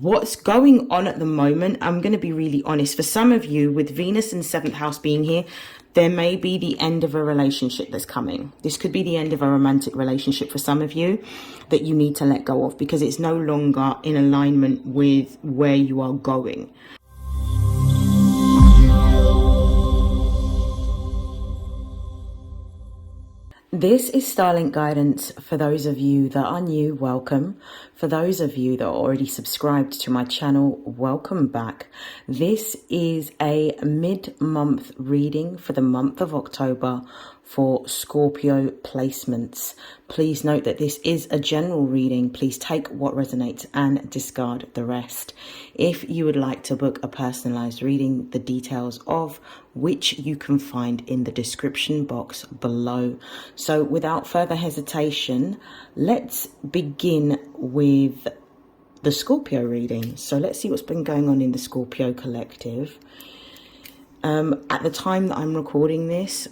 What's going on at the moment, I'm going to be really honest. For some of you, with Venus in 7th house being here, there may be the end of a relationship that's coming. This could be the end of a romantic relationship for some of you that you need to let go of because it's no longer in alignment with where you are going. This is StarLink guidance. For those of you that are new, welcome. For those of you that are already subscribed to my channel, welcome back. This is a mid-month reading for the month of October for Scorpio placements. Please note that this is a general reading. Please take what resonates and discard the rest. If you would like to book a personalized reading, the details of which you can find in the description box below. So without further hesitation, let's begin with the Scorpio reading. So let's see what's been going on in the Scorpio collective. At the time that I'm recording this,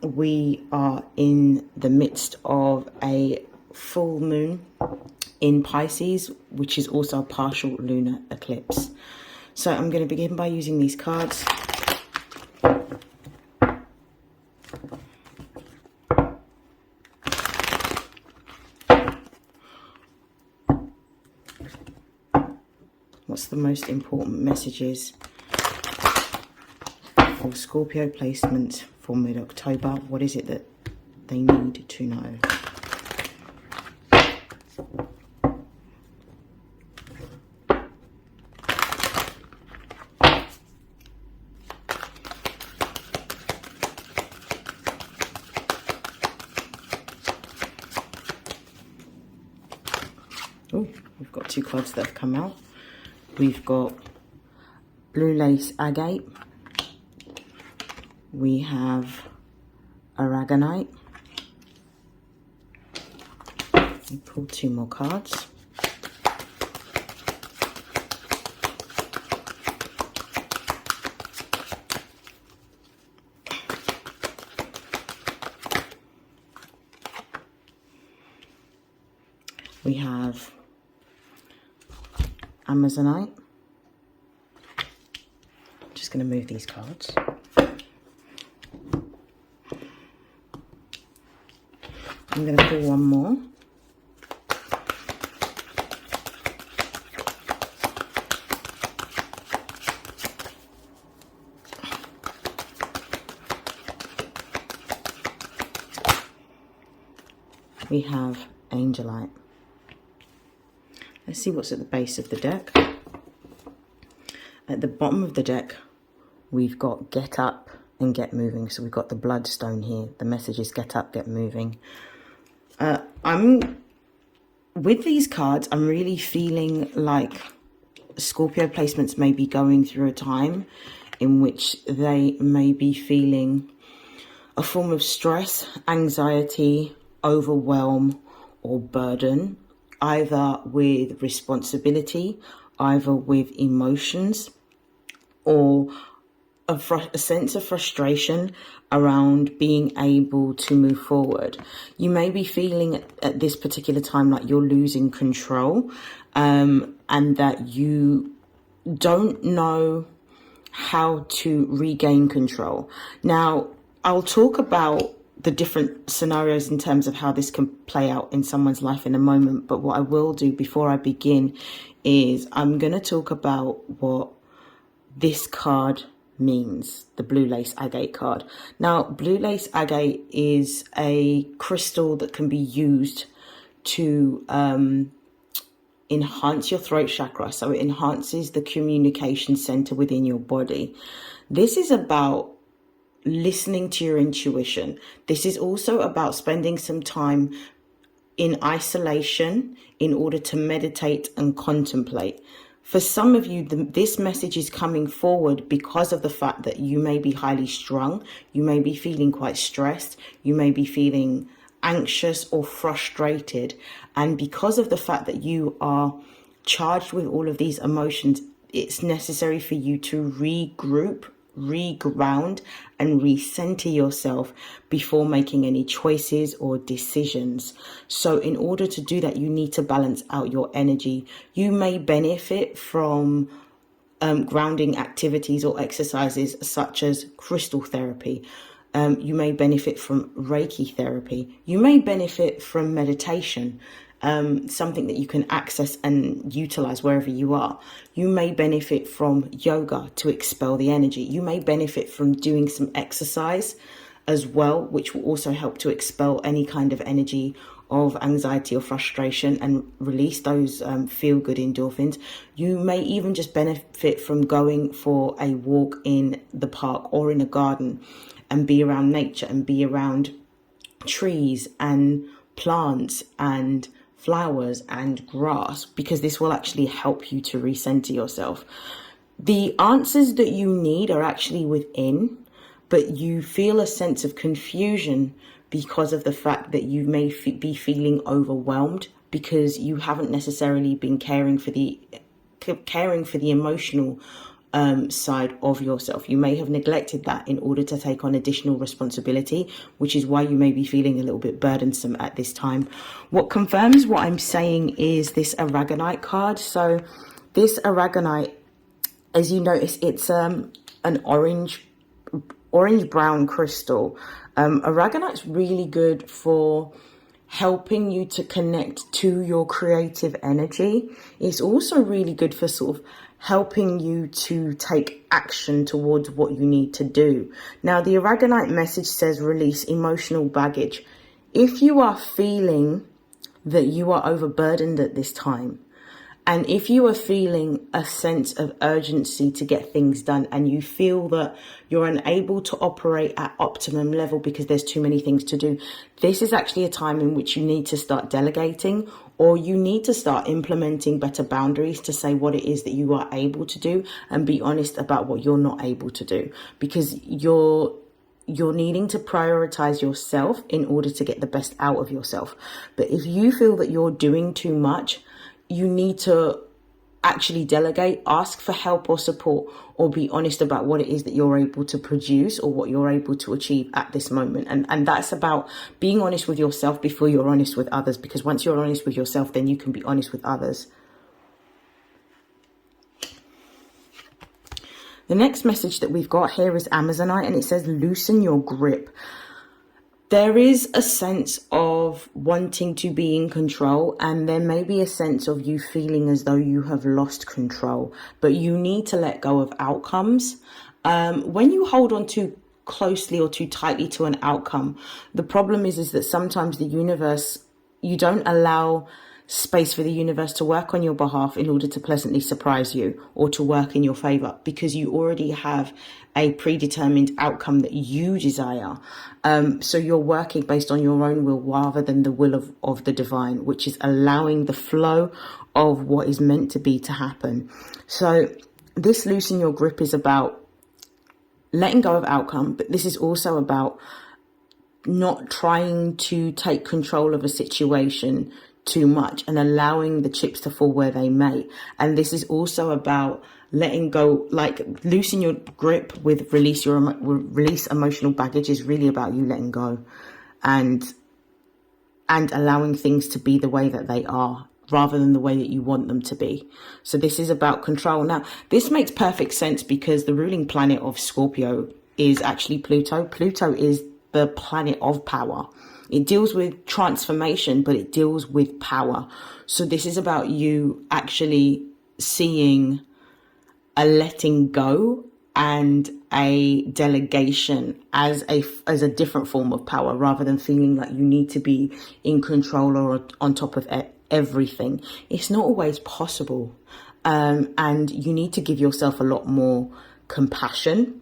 we are in the midst of a full moon in Pisces, which is also a partial lunar eclipse. So I'm going to begin by using these cards. What's the most important messages for Scorpio placement for mid-October? What is it that they need to know? Oh, we've got two cards that have come out. We've got blue lace agate. We have aragonite. We pull two more cards. We have Amazonite. I'm just going to move these cards. I'm going to pull one more. We have Angelite. Let's see what's at the base of the deck. At the bottom of the deck, we've got get up and get moving. So we've got the bloodstone here. The message is get up, get moving. With these cards, I'm really feeling like Scorpio placements may be going through a time in which they may be feeling a form of stress, anxiety, overwhelm, or burden, either with responsibility, either with emotions, or a sense of frustration around being able to move forward. You may be feeling at this particular time like you're losing control, and that you don't know how to regain control. Now, I'll talk about the different scenarios in terms of how this can play out in someone's life in a moment. But what I will do before I begin is I'm going to talk about what this card means, the blue lace agate card. Now, blue lace agate is a crystal that can be used to enhance your throat chakra. So it enhances the communication center within your body. This is about listening to your intuition. This is also about spending some time in isolation in order to meditate and contemplate. For some of you, this message is coming forward because of the fact that you may be highly strung, you may be feeling quite stressed, you may be feeling anxious or frustrated. And because of the fact that you are charged with all of these emotions, it's necessary for you to regroup reground and recenter yourself before making any choices or decisions. So in order to do that, you need to balance out your energy. You may benefit from grounding activities or exercises such as crystal therapy. You may benefit from Reiki therapy. You may benefit from meditation, something that you can access and utilize wherever you are. You may benefit from yoga to expel the energy. You may benefit from doing some exercise as well, which will also help to expel any kind of energy of anxiety or frustration and release those feel-good endorphins. You may even just benefit from going for a walk in the park or in a garden and be around nature and be around trees and plants and flowers and grass, because this will actually help you to recenter yourself. The answers that you need are actually within, but you feel a sense of confusion because of the fact that you may be feeling overwhelmed because you haven't necessarily been caring for the emotional side of yourself. You may have neglected that in order to take on additional responsibility, which is why you may be feeling a little bit burdensome at this time. What confirms what I'm saying is this aragonite card. So this aragonite, as you notice, it's an orange brown crystal. Aragonite's really good for helping you to connect to your creative energy. It's also really good for sort of helping you to take action towards what you need to do. Now, the aragonite message says release emotional baggage. If you are feeling that you are overburdened at this time, and if you are feeling a sense of urgency to get things done and you feel that you're unable to operate at optimum level because there's too many things to do, this is actually a time in which you need to start delegating, or you need to start implementing better boundaries to say what it is that you are able to do and be honest about what you're not able to do, because you're needing to prioritize yourself in order to get the best out of yourself. But if you feel that you're doing too much, you need to actually delegate, ask for help or support, or be honest about what it is that you're able to produce or what you're able to achieve at this moment. And that's about being honest with yourself before you're honest with others, because once you're honest with yourself, then you can be honest with others. The next message that we've got here is Amazonite, and it says loosen your grip. There is a sense of wanting to be in control, and there may be a sense of you feeling as though you have lost control, but you need to let go of outcomes. When you hold on too closely or too tightly to an outcome, the problem is that sometimes the universe, you don't allow space for the universe to work on your behalf in order to pleasantly surprise you or to work in your favor, because you already have a predetermined outcome that you desire. So you're working based on your own will rather than the will of the divine, which is allowing the flow of what is meant to be to happen. So this loosen your grip is about letting go of outcome, but this is also about not trying to take control of a situation too much and allowing the chips to fall where they may. And this is also about letting go, like loosen your grip with release emotional baggage is really about you letting go and allowing things to be the way that they are rather than the way that you want them to be. So this is about control. Now, this makes perfect sense because the ruling planet of Scorpio is actually Pluto. Pluto is the planet of power. It deals with transformation, but it deals with power. So this is about you actually seeing a letting go and a delegation as a different form of power, rather than feeling like you need to be in control or on top of everything. It's not always possible. And you need to give yourself a lot more compassion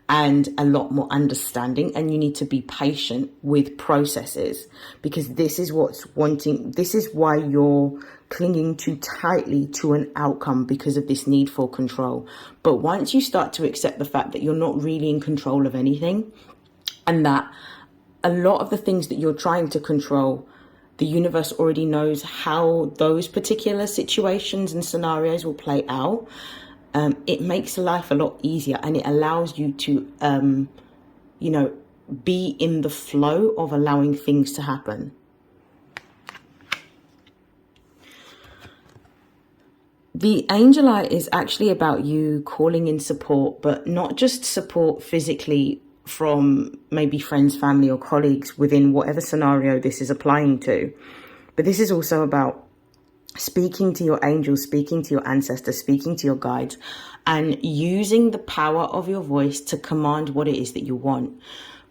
and a lot more understanding, and you need to be patient with processes, because this is why you're clinging too tightly to an outcome, because of this need for control. But once you start to accept the fact that you're not really in control of anything, and that a lot of the things that you're trying to control, the universe already knows how those particular situations and scenarios will play out. it makes life a lot easier, and it allows you to, you know, be in the flow of allowing things to happen. The angel eye is actually about you calling in support, but not just support physically from maybe friends, family, or colleagues within whatever scenario this is applying to. But this is also about speaking to your angels, speaking to your ancestors, speaking to your guides, and using the power of your voice to command what it is that you want.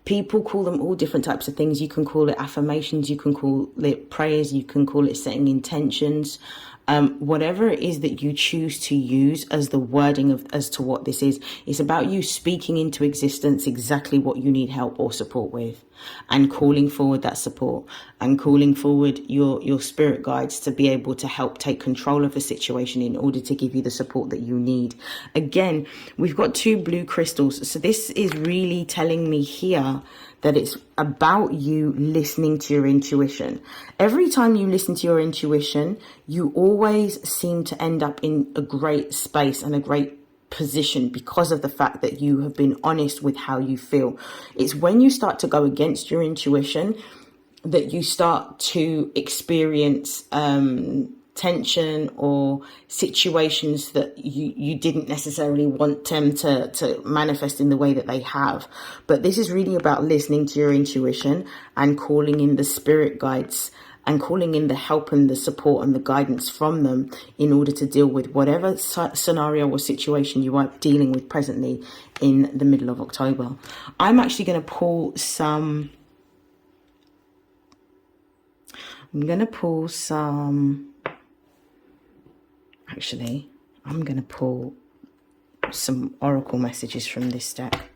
People call them all different types of things. You can call it affirmations, you can call it prayers, you can call it setting intentions. Whatever it is that you choose to use as the wording of as to what this is, it's about you speaking into existence exactly what you need help or support with, and calling forward that support, and calling forward your spirit guides to be able to help take control of the situation in order to give you the support that you need. Again, we've got 2 blue crystals, so this is really telling me here that it's about you listening to your intuition. Every time you listen to your intuition, you always seem to end up in a great space and a great position because of the fact that you have been honest with how you feel. It's when you start to go against your intuition that you start to experience tension or situations that you didn't necessarily want them to manifest in the way that they have. But this is really about listening to your intuition and calling in the spirit guides and calling in the help and the support and the guidance from them in order to deal with whatever scenario or situation you are dealing with presently in the middle of October. I'm actually going to pull some... Actually, I'm going to pull some oracle messages from this deck.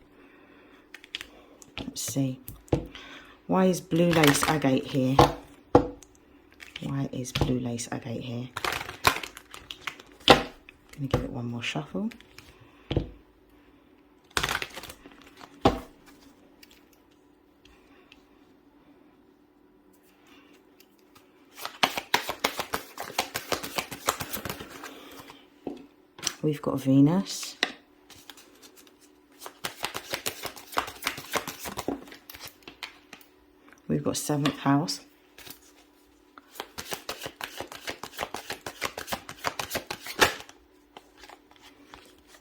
Let's see. Why is blue lace agate here? Why is blue lace agate here? I'm going to give it one more shuffle. We've got Venus. We've got 7th house.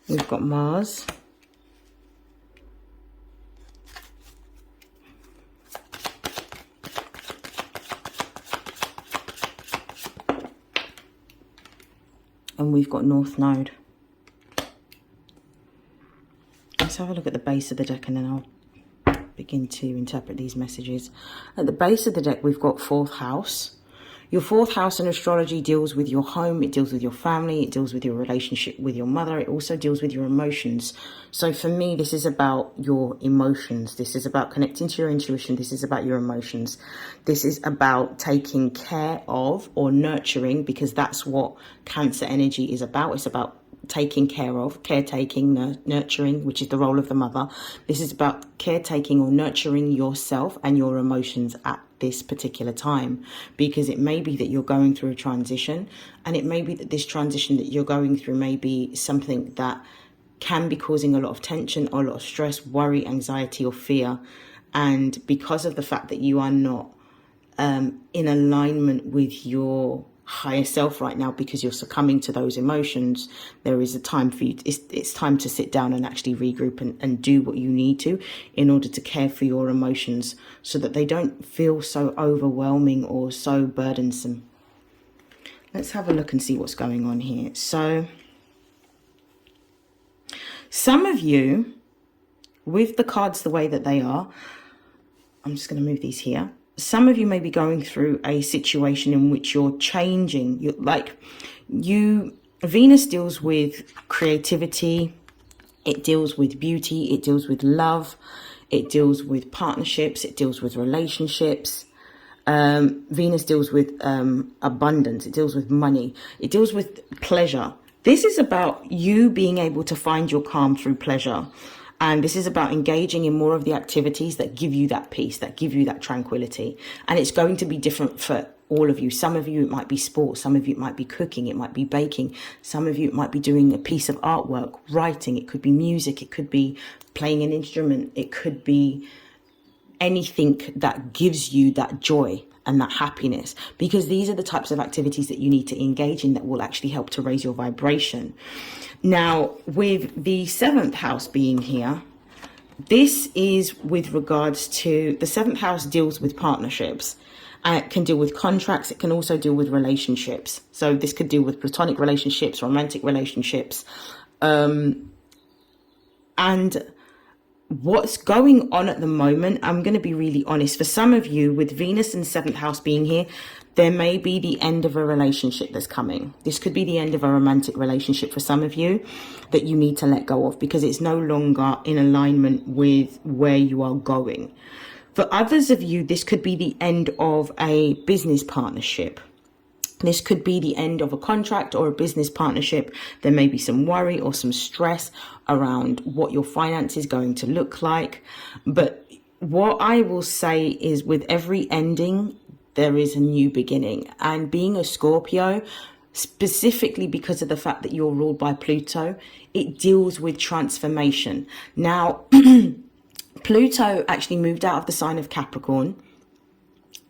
We've got Mars. And we've got North Node. Let's have a look at the base of the deck and then I'll begin to interpret these messages. At the base of the deck, we've got 4th house. Your 4th house in astrology deals with your home, it deals with your family, it deals with your relationship with your mother, it also deals with your emotions. So for me, this is about your emotions. This is about connecting to your intuition. This is about your emotions. This is about taking care of or nurturing, because that's what Cancer energy is about. It's about taking care of, caretaking, nurturing, which is the role of the mother. This is about caretaking or nurturing yourself and your emotions at this particular time, because it may be that you're going through a transition, and it may be that this transition that you're going through may be something that can be causing a lot of tension or a lot of stress, worry, anxiety, or fear. And because of the fact that you are not in alignment with your higher self right now, because you're succumbing to those emotions, there is a time for you. It's time to sit down and actually regroup and do what you need to in order to care for your emotions so that they don't feel so overwhelming or so burdensome. Let's have a look and see what's going on here. So some of you, with the cards the way that they are, I'm just going to move these here. Some of you may be going through a situation in which you're changing. Venus deals with creativity. It deals with beauty. It deals with love. It deals with partnerships. It deals with relationships. Venus deals with abundance. It deals with money. It deals with pleasure. This is about you being able to find your calm through pleasure. And this is about engaging in more of the activities that give you that peace, that give you that tranquility. And it's going to be different for all of you. Some of you, it might be sport. Some of you, it might be cooking. It might be baking. Some of you, it might be doing a piece of artwork, writing. It could be music. It could be playing an instrument. It could be anything that gives you that joy and that happiness, because these are the types of activities that you need to engage in that will actually help to raise your vibration. Now, with the 7th house being here, this is with regards to the 7th house deals with partnerships. It can deal with contracts. It can also deal with relationships. So this could deal with platonic relationships, romantic relationships. And what's going on at the moment, I'm going to be really honest. For some of you, with Venus and 7th house being here, there may be the end of a relationship that's coming. This could be the end of a romantic relationship for some of you that you need to let go of because it's no longer in alignment with where you are going. For others of you, this could be the end of a business partnership. This could be the end of a contract or a business partnership. There may be some worry or some stress around what your finance is going to look like. But what I will say is, with every ending, there is a new beginning. And being a Scorpio, specifically because of the fact that you're ruled by Pluto, it deals with transformation. Now, Pluto actually moved out of the sign of Capricorn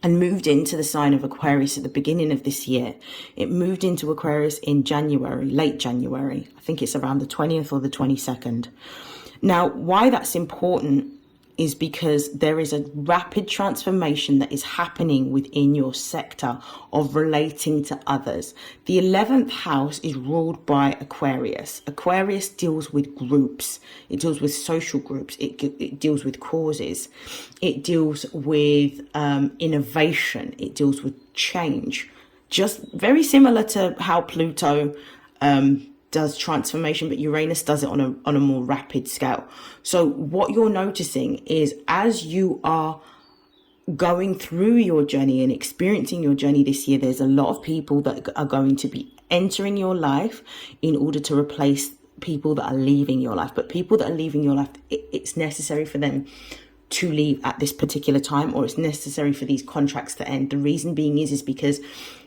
and moved into the sign of Aquarius at the beginning of this year. It moved into Aquarius in January, late January. I think it's around the 20th or the 22nd. Now, why that's important is because there is a rapid transformation that is happening within your sector of relating to others. The 11th house is ruled by Aquarius. Aquarius deals with groups. It deals with social groups. It deals with causes. It deals with innovation. It deals with change. Just very similar to how Pluto does transformation, but Uranus does it on a more rapid scale. So what you're noticing is, as you are going through your journey and experiencing your journey this year, there's a lot of people that are going to be entering your life in order to replace people that are leaving your life. But people that are leaving your life, it's necessary for them to leave at this particular time, or it's necessary for these contracts to end. The reason being is because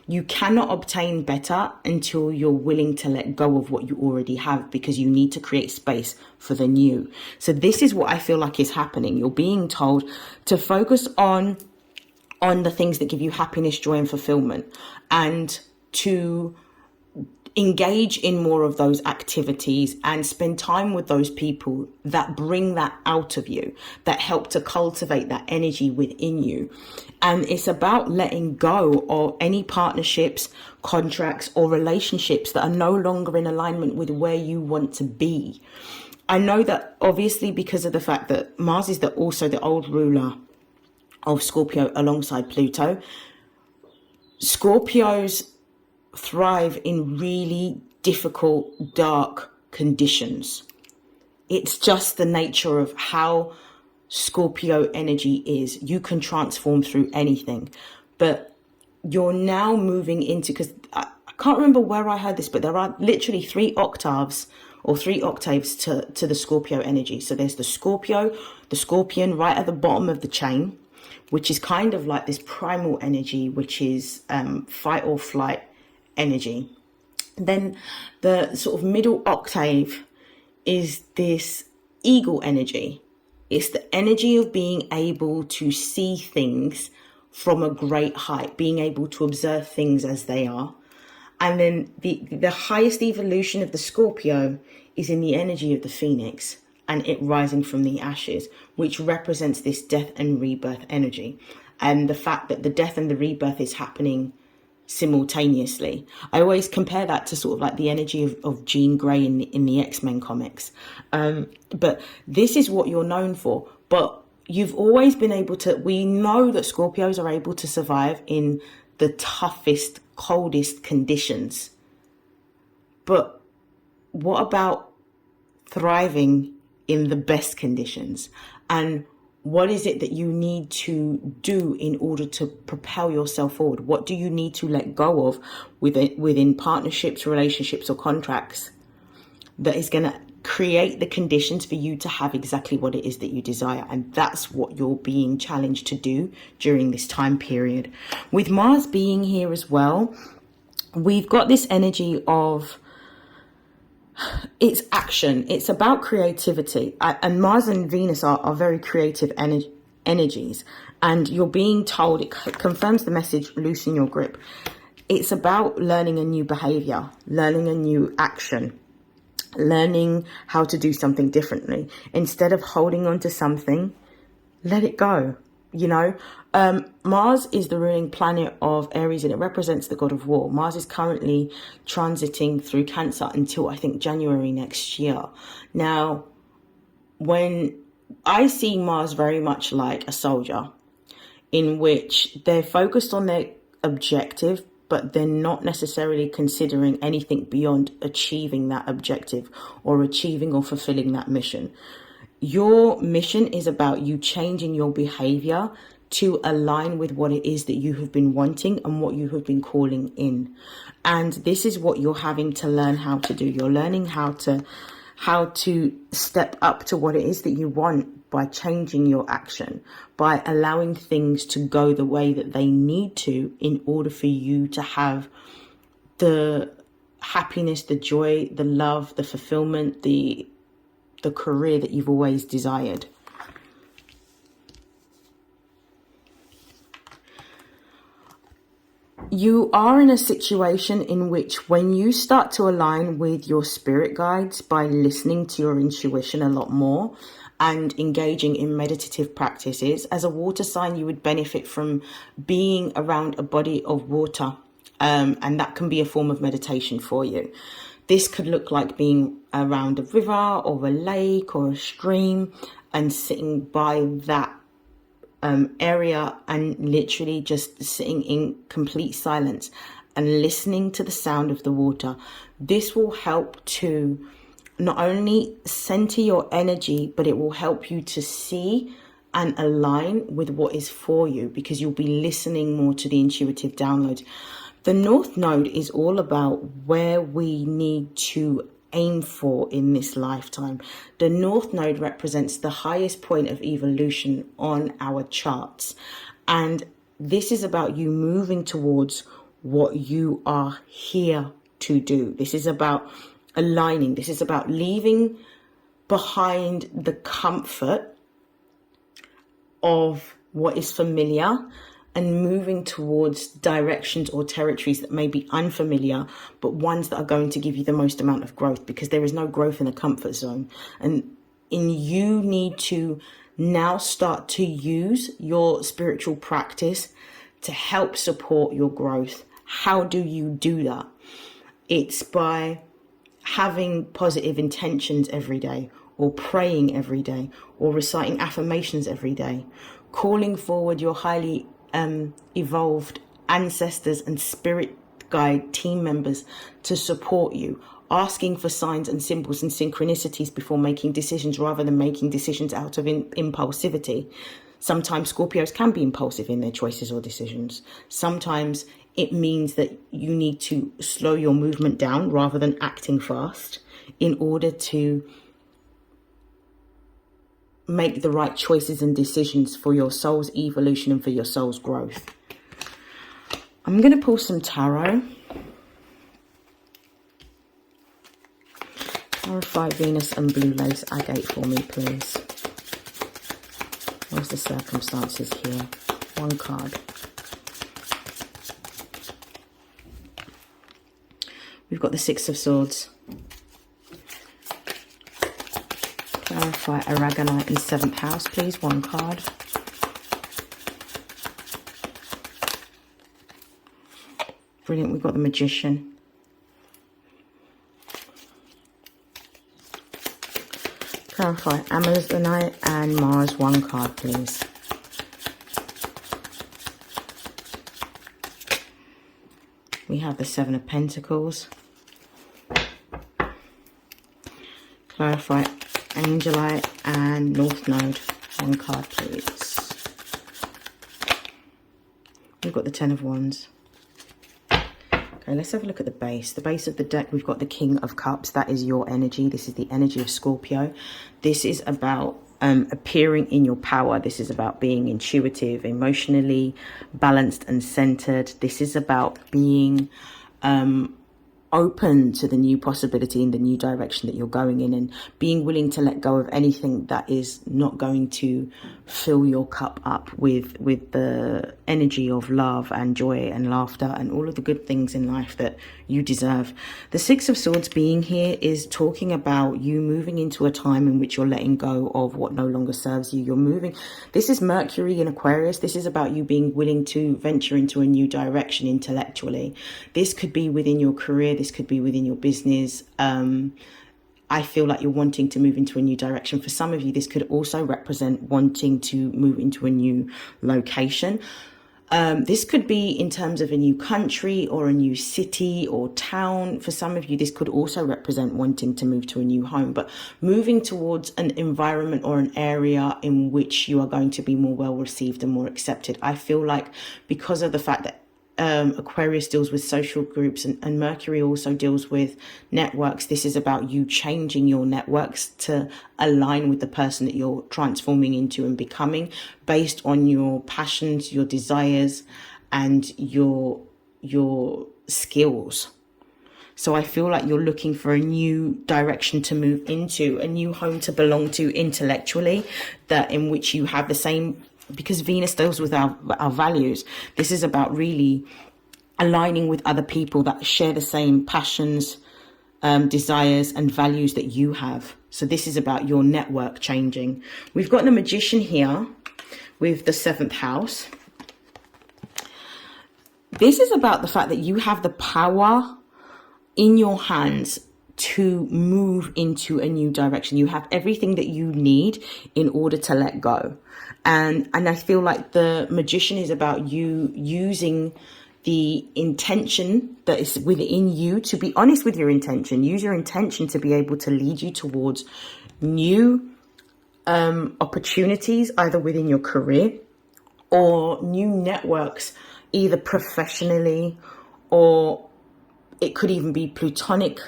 you cannot obtain better until you're willing to let go of what you already have, because you need to create space for the new. So this is what I feel like is happening. You're being told to focus on the things that give you happiness, joy, and fulfillment, and to engage in more of those activities and spend time with those people that bring that out of you, that help to cultivate that energy within you. And it's about letting go of any partnerships, contracts, or relationships that are no longer in alignment with where you want to be. I know that obviously, because of the fact that Mars is also the old ruler of Scorpio alongside Pluto, Scorpios thrive in really difficult, dark conditions. It's just the nature of how Scorpio energy is. You can transform through anything, but you're now moving into, because I can't remember where I heard this, but there are literally 3 octaves or 3 octaves to the Scorpio energy. So there's the Scorpio, the Scorpion right at the bottom of the chain, which is kind of like this primal energy, which is fight or flight energy. Then the sort of middle octave is this eagle energy. It's the energy of being able to see things from a great height, being able to observe things as they are. And then the highest evolution of the Scorpio is in the energy of the Phoenix, and it rising from the ashes, which represents this death and rebirth energy. And the fact that the death and the rebirth is happening simultaneously. I always compare that to sort of like the energy of Jean Grey in the X-Men comics. But this is what you're known for. But you've always been able to, we know that Scorpios are able to survive in the toughest, coldest conditions. But what about thriving in the best conditions? And what is it that you need to do in order to propel yourself forward? What do you need to let go of within partnerships, relationships, or contracts that is going to create the conditions for you to have exactly what it is that you desire. And that's what you're being challenged to do during this time period. With Mars being here as well, we've got this energy of, it's action. It's about creativity. And Mars and Venus are very creative energies. And you're being told, it confirms the message, loosen your grip. It's about learning a new behavior, learning a new action, learning how to do something differently. Instead of holding on to something, let it go. You know, Mars is the ruling planet of Aries, and it represents the god of war. Mars is currently transiting through Cancer until, I think, January next year. Now, when I see Mars very much like a soldier, in which they're focused on their objective, but they're not necessarily considering anything beyond achieving that objective or achieving or fulfilling that mission. Your mission is about you changing your behavior to align with what it is that you have been wanting and what you have been calling in. And this is what you're having to learn how to do. You're learning how to step up to what it is that you want by changing your action, by allowing things to go the way that they need to in order for you to have the happiness, the joy, the love, the fulfillment, the career that you've always desired. You are in a situation in which, when you start to align with your spirit guides by listening to your intuition a lot more and engaging in meditative practices, as a water sign, you would benefit from being around a body of water. And that can be a form of meditation for you. This could look like being around a river or a lake or a stream and sitting by that area and literally just sitting in complete silence and listening to the sound of the water. This will help to not only center your energy, but it will help you to see and align with what is for you, because you'll be listening more to the intuitive downloads. The North Node is all about where we need to aim for in this lifetime. The North Node represents the highest point of evolution on our charts. And this is about you moving towards what you are here to do. This is about aligning. This is about leaving behind the comfort of what is familiar and moving towards directions or territories that may be unfamiliar, but ones that are going to give you the most amount of growth, because there is no growth in a comfort zone. And you need to now start to use your spiritual practice to help support your growth. How do you do that? It's by having positive intentions every day, or praying every day, or reciting affirmations every day, calling forward your highly evolved ancestors and spirit guide team members to support you, asking for signs and symbols and synchronicities before making decisions, rather than making decisions out of impulsivity. Sometimes Scorpios can be impulsive in their choices or decisions. Sometimes it means that you need to slow your movement down rather than acting fast in order to make the right choices and decisions for your soul's evolution and for your soul's growth. I'm going to pull some tarot. Clarify Venus and Blue Lace Agate for me, please. What's the circumstances here? One card. We've got the Six of Swords. Clarify Aragonite in 7th house, please. One card. Brilliant. We've got the Magician. Clarify Amazonite and Mars. One card, please. We have the Seven of Pentacles. Clarify Angelite and North Node. One card, please. We've got the Ten of Wands. Okay, Okay, let's have a look at the base. The base of the deck, we've got the King of Cups. That is your energy. This is the energy of Scorpio. This is about appearing in your power. This is about being intuitive, emotionally balanced and centered. This is about being open to the new possibility and the new direction that you're going in, and being willing to let go of anything that is not going to fill your cup up with the energy of love and joy and laughter and all of the good things in life that you deserve. The Six of Swords being here is talking about you moving into a time in which you're letting go of what no longer serves you. You're moving. This is Mercury in Aquarius. This is about you being willing to venture into a new direction intellectually. This could be within your career. This could be within your business. I feel like you're wanting to move into a new direction. For some of you, this could also represent wanting to move into a new location. This could be in terms of a new country or a new city or town. For some of you, this could also represent wanting to move to a new home, but moving towards an environment or an area in which you are going to be more well received and more accepted. I feel like because of the fact that Aquarius deals with social groups and Mercury also deals with networks, this is about you changing your networks to align with the person that you're transforming into and becoming, based on your passions, your desires, and your skills. So I feel like you're looking for a new direction to move into, a new home to belong to intellectually, that in which you have the same, because Venus deals with our values. This is about really aligning with other people that share the same passions, desires and values that you have. So this is about your network changing. We've got the Magician here with the 7th house. This is about the fact that you have the power in your hands to move into a new direction. You have everything that you need in order to let go. And I feel like the Magician is about you using the intention that is within you, to be honest with your intention. Use your intention to be able to lead you towards new opportunities, either within your career or new networks, either professionally, or it could even be platonic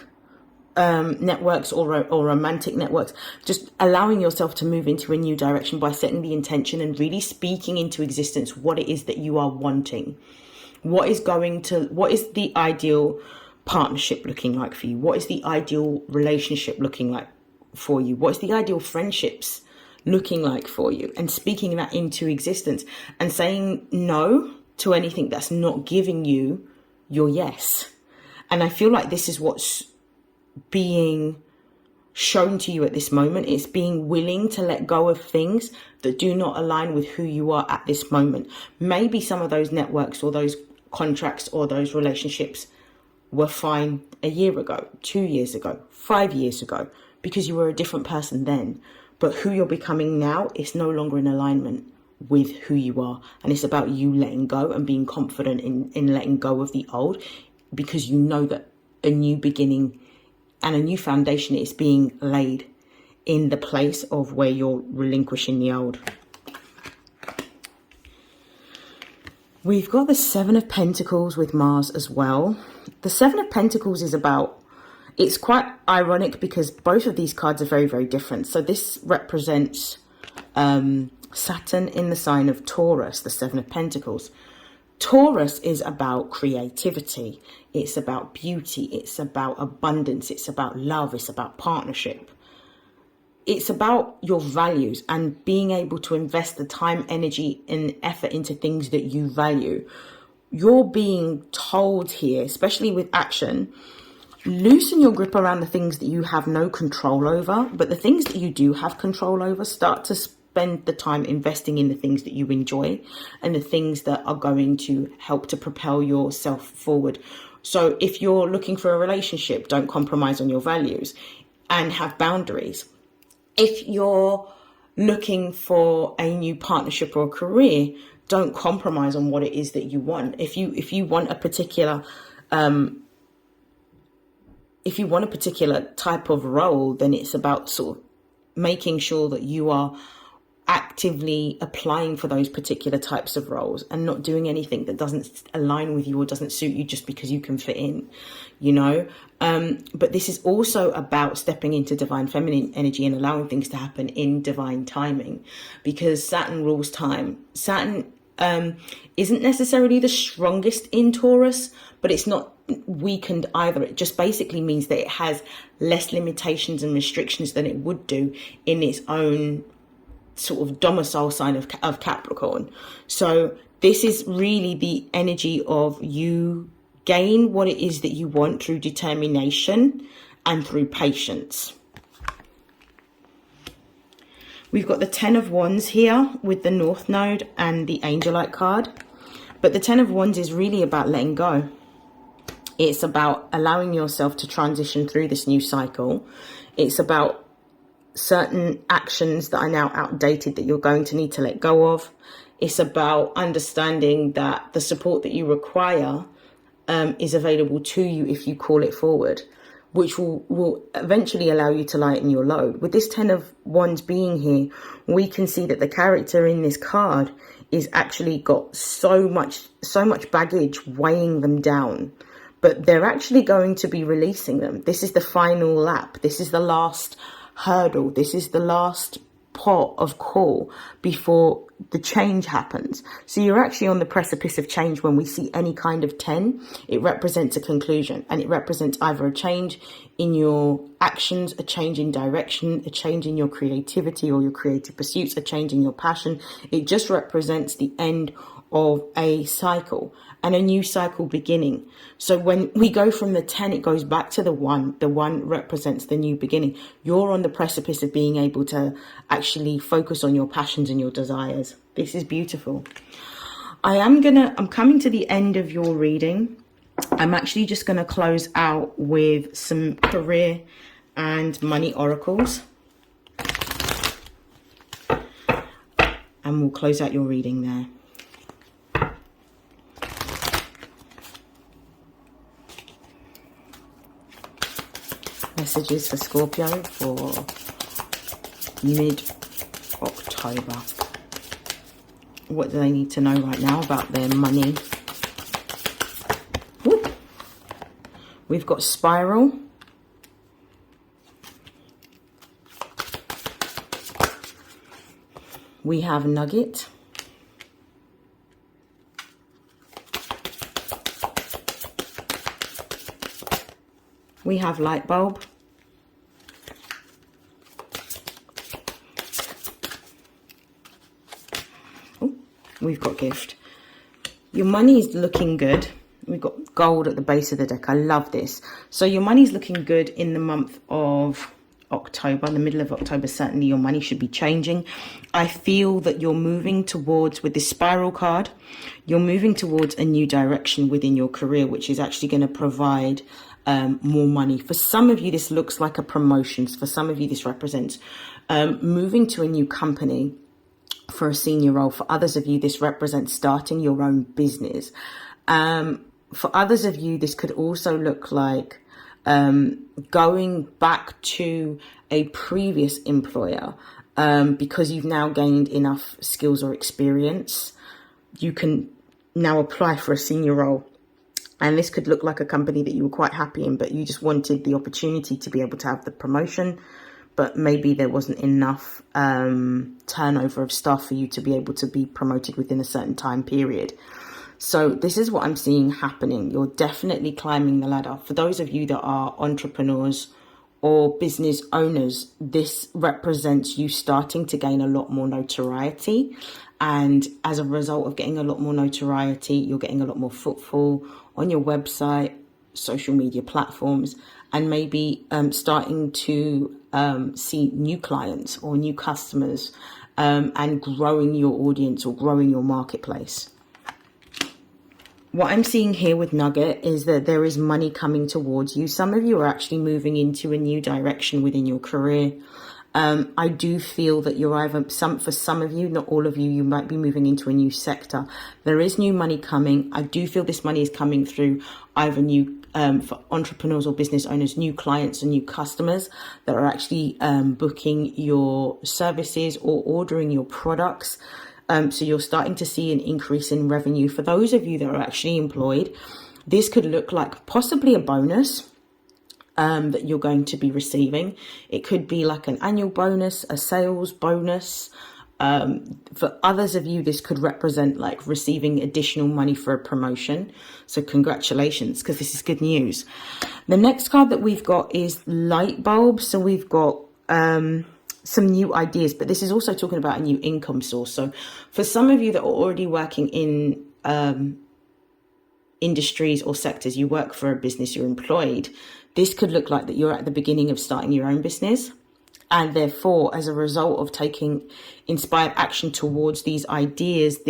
networks or romantic networks. Just allowing yourself to move into a new direction by setting the intention and really speaking into existence what it is that you are wanting. What is the ideal partnership looking like for you? What is the ideal relationship looking like for you? What is the ideal friendships looking like for you? And speaking that into existence and saying no to anything that's not giving you your yes. And I feel like this is what's being shown to you at this moment. It's being willing to let go of things that do not align with who you are at this moment. Maybe some of those networks or those contracts or those relationships were fine a year ago, 2 years ago, 5 years ago, because you were a different person then. But who you're becoming now is no longer in alignment with who you are. And it's about you letting go and being confident in letting go of the old, because you know that a new beginning and a new foundation is being laid in the place of where you're relinquishing the old. We've got the 7 of Pentacles with Mars as well. The 7 of Pentacles is about, it's quite ironic because both of these cards are very, very different. So this represents Saturn in the sign of Taurus, the 7 of Pentacles. Taurus is about creativity. It's about beauty. It's about abundance. It's about love. It's about partnership. It's about your values and being able to invest the time, energy, and effort into things that you value. You're being told here, especially with action, loosen your grip around the things that you have no control over, but the things that you do have control over, start to spend the time investing in the things that you enjoy and the things that are going to help to propel yourself forward. So if you're looking for a relationship, don't compromise on your values and have boundaries. If you're looking for a new partnership or a career, don't compromise on what it is that you want. If you want a particular type of role, then it's about sort of making sure that you are actively applying for those particular types of roles and not doing anything that doesn't align with you or doesn't suit you just because you can fit in, you know. But this is also about stepping into divine feminine energy and allowing things to happen in divine timing, because Saturn rules time. Saturn isn't necessarily the strongest in Taurus, but it's not weakened either. It just basically means that it has less limitations and restrictions than it would do in its own sort of domicile sign of Capricorn. So this is really the energy of you gain what it is that you want through determination and through patience. We've got the 10 of Wands here with the North Node and the Angelite card. But the 10 of Wands is really about letting go. It's about allowing yourself to transition through this new cycle. It's about certain actions that are now outdated that you're going to need to let go of. It's about understanding that the support that you require is available to you if you call it forward, which will eventually allow you to lighten your load. With this 10 of Wands being here, we can see that the character in this card is actually got so much baggage weighing them down, but they're actually going to be releasing them. This is the final lap. This is the last hurdle. This is the last pot of call before the change happens. So you're actually on the precipice of change. When we see any kind of 10, it represents a conclusion, and it represents either a change in your actions, a change in direction, a change in your creativity or your creative pursuits, a change in your passion. It just represents the end of a cycle and a new cycle beginning. So when we go from the 10, it goes back to the 1. The 1 represents the new beginning. You're on the precipice of being able to actually focus on your passions and your desires. This is beautiful. I'm coming to the end of your reading. I'm actually just going to close out with some career and money oracles. And we'll close out your reading there. Messages for Scorpio for mid-October. What do they need to know right now about their money? Woo. We've got Spiral. We have Nugget. We have Light Bulb. Oh, we've got Gift. Your money is looking good. We've got gold at the base of the deck. I love this. So your money's looking good in the month of October, the middle of October. Certainly your money should be changing. I feel that you're moving towards, with this Spiral card, you're moving towards a new direction within your career, which is actually going to provide more money. For some of you, this looks like a promotion. For some of you, this represents moving to a new company for a senior role. For others of you, this represents starting your own business. For others of you, this could also look like going back to a previous employer because you've now gained enough skills or experience. You can now apply for a senior role. And this could look like a company that you were quite happy in, but you just wanted the opportunity to be able to have the promotion, but maybe there wasn't enough turnover of staff for you to be able to be promoted within a certain time period. So this is what I'm seeing happening. You're definitely climbing the ladder. For those of you that are entrepreneurs or business owners, this represents you starting to gain a lot more notoriety. And as a result of getting a lot more notoriety, you're getting a lot more footfall on your website, social media platforms, and maybe starting to see new clients or new customers and growing your audience or growing your marketplace. What I'm seeing here with Nugget is that there is money coming towards you. Some of you are actually moving into a new direction within your career. I do feel that you're either, for some of you, not all of you, you might be moving into a new sector. There is new money coming. I do feel this money is coming through either new for entrepreneurs or business owners, new clients and new customers that are actually booking your services or ordering your products. So you're starting to see an increase in revenue. For those of you that are actually employed, this could look like possibly a bonus that you're going to be receiving. It could be like an annual bonus, a sales bonus. For others of you, this could represent like receiving additional money for a promotion. So congratulations, because this is good news. The next card that we've got is light bulb. So we've got some new ideas, but this is also talking about a new income source. So for some of you that are already working in industries or sectors, you work for a business, you're employed, this could look like that you're at the beginning of starting your own business. And therefore, as a result of taking inspired action towards these ideas,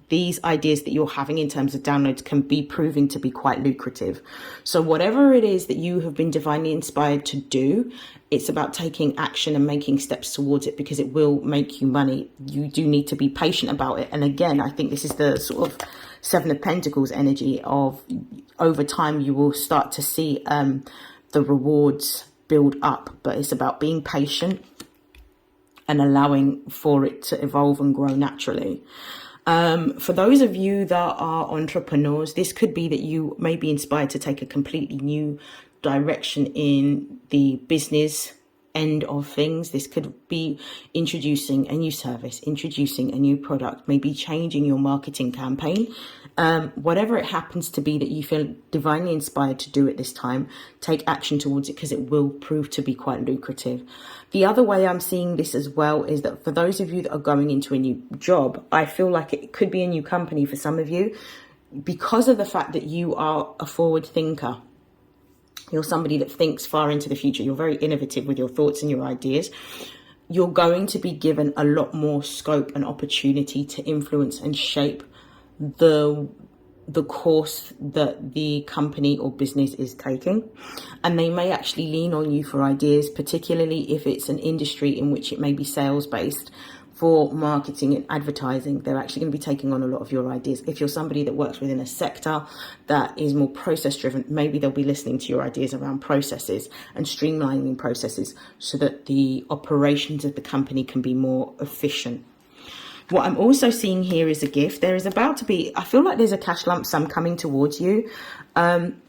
these ideas that you're having in terms of downloads can be proving to be quite lucrative. So whatever it is that you have been divinely inspired to do, it's about taking action and making steps towards it, because it will make you money. You do need to be patient about it. And again, I think this is the sort of Seven of Pentacles energy of over time, you will start to see the rewards build up, but it's about being patient and allowing for it to evolve and grow naturally. For those of you that are entrepreneurs, this could be that you may be inspired to take a completely new direction in the business end of things. This could be introducing a new service, introducing a new product, maybe changing your marketing campaign. Whatever it happens to be that you feel divinely inspired to do at this time, take action towards it, because it will prove to be quite lucrative. The other way I'm seeing this as well is that for those of you that are going into a new job, I feel like it could be a new company for some of you, because of the fact that you are a forward thinker. You're somebody that thinks far into the future. You're very innovative with your thoughts and your ideas. You're going to be given a lot more scope and opportunity to influence and shape the course that the company or business is taking. And they may actually lean on you for ideas, particularly if it's an industry in which it may be sales based. For marketing and advertising, they're actually going to be taking on a lot of your ideas. If you're somebody that works within a sector that is more process driven, maybe they'll be listening to your ideas around processes and streamlining processes so that the operations of the company can be more efficient. What I'm also seeing here is a gift. There is about to be, I feel like there's a cash lump sum coming towards you. And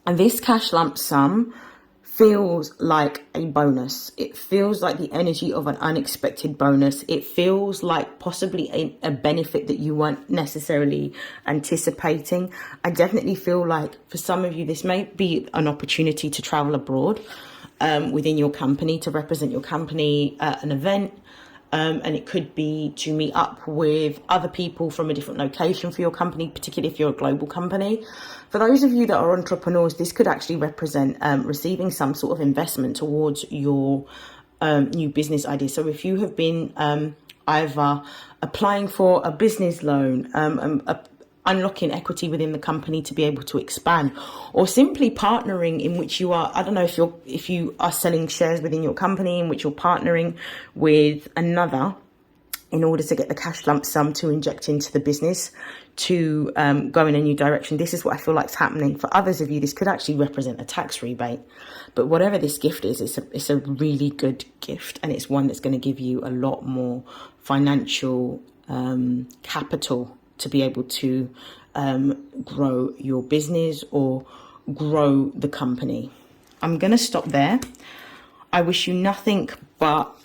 this cash lump sum feels like a bonus. It feels like the energy of an unexpected bonus. It feels like possibly a benefit that you weren't necessarily anticipating. I definitely feel like for some of you, this may be an opportunity to travel abroad within your company, to represent your company at an event. And it could be to meet up with other people from a different location for your company, particularly if you're a global company. For those of you that are entrepreneurs, this could actually represent receiving some sort of investment towards your new business idea. So if you have been either applying for a business loan, unlocking equity within the company to be able to expand, or simply partnering in which you are, I don't know if you are selling shares within your company in which you're partnering with another in order to get the cash lump sum to inject into the business to go in a new direction. This is what I feel like is happening. For others of you, this could actually represent a tax rebate. But whatever this gift is, it's a really good gift, and it's one that's going to give you a lot more financial capital to be able to grow your business or grow the company. I'm going to stop there. I wish you nothing but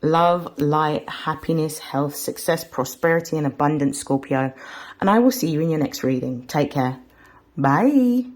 love, light, happiness, health, success, prosperity, and abundance, Scorpio. And I will see you in your next reading. Take care. Bye.